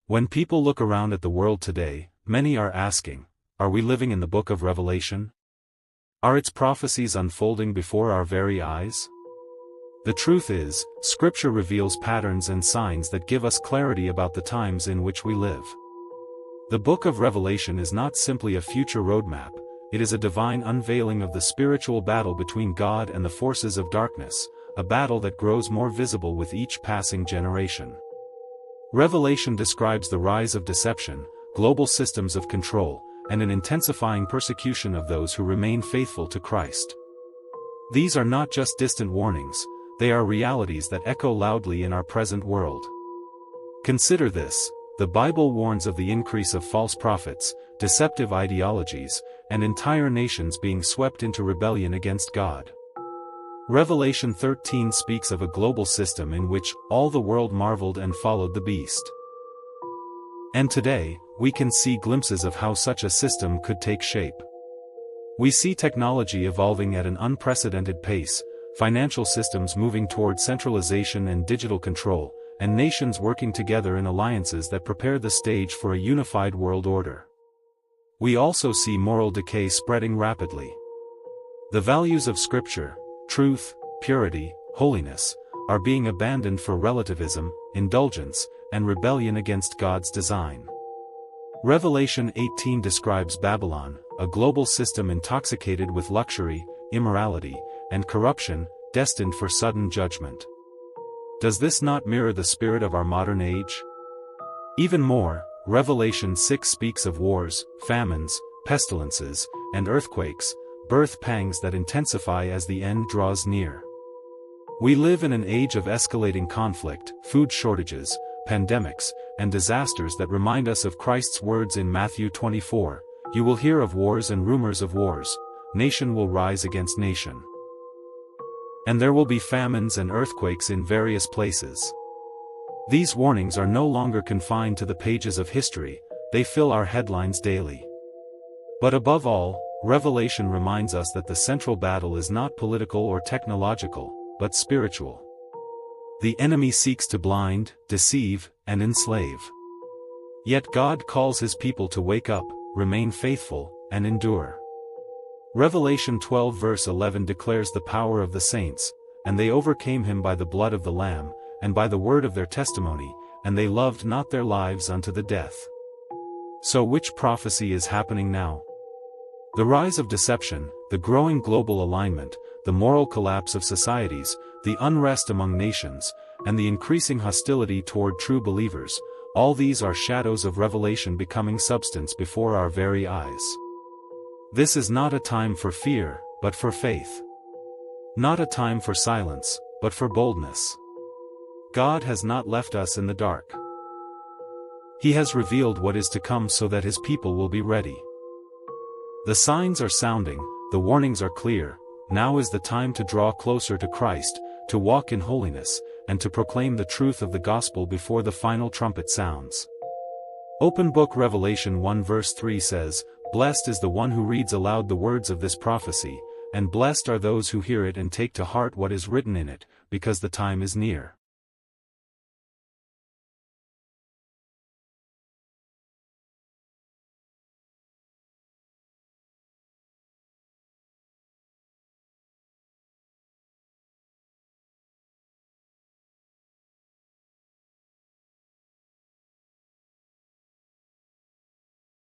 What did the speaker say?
When people look around at the world today, many are asking, are we living in the book of Revelation? Are its prophecies unfolding before our very eyes? The truth is, Scripture reveals patterns and signs that give us clarity about the times in which we live. The book of Revelation is not simply a future roadmap, it is a divine unveiling of the spiritual battle between God and the forces of darkness, a battle that grows more visible with each passing generation. Revelation describes the rise of deception, global systems of control, and an intensifying persecution of those who remain faithful to Christ. These are not just distant warnings, they are realities that echo loudly in our present world. Consider this: the Bible warns of the increase of false prophets, deceptive ideologies, and entire nations being swept into rebellion against God. Revelation 13 speaks of a global system in which all the world marveled and followed the beast. And today, we can see glimpses of how such a system could take shape. We see technology evolving at an unprecedented pace, financial systems moving toward centralization and digital control, and nations working together in alliances that prepare the stage for a unified world order. We also see moral decay spreading rapidly. The values of Scripture, truth, purity, holiness, are being abandoned for relativism, indulgence, and rebellion against God's design. Revelation 18 describes Babylon, a global system intoxicated with luxury, immorality, and corruption, destined for sudden judgment. Does this not mirror the spirit of our modern age? Even more, Revelation 6 speaks of wars, famines, pestilences, and earthquakes, birth pangs that intensify as the end draws near. We live in an age of escalating conflict, food shortages, pandemics, and disasters that remind us of Christ's words in Matthew 24, "You will hear of wars and rumors of wars, nation will rise against nation. And there will be famines and earthquakes in various places." These warnings are no longer confined to the pages of history, they fill our headlines daily. But above all, Revelation reminds us that the central battle is not political or technological, but spiritual. The enemy seeks to blind, deceive, and enslave. Yet God calls his people to wake up, remain faithful, and endure. Revelation 12 verse 11 declares the power of the saints, "And they overcame him by the blood of the Lamb, and by the word of their testimony, and they loved not their lives unto the death." So which prophecy is happening now? The rise of deception, the growing global alignment, the moral collapse of societies, the unrest among nations, and the increasing hostility toward true believers, all these are shadows of Revelation becoming substance before our very eyes. This is not a time for fear, but for faith. Not a time for silence, but for boldness. God has not left us in the dark. He has revealed what is to come so that his people will be ready. The signs are sounding, the warnings are clear. Now is the time to draw closer to Christ, to walk in holiness, and to proclaim the truth of the gospel before the final trumpet sounds. Open Book Revelation 1 verse 3 says, "Blessed is the one who reads aloud the words of this prophecy, and blessed are those who hear it and take to heart what is written in it, because the time is near."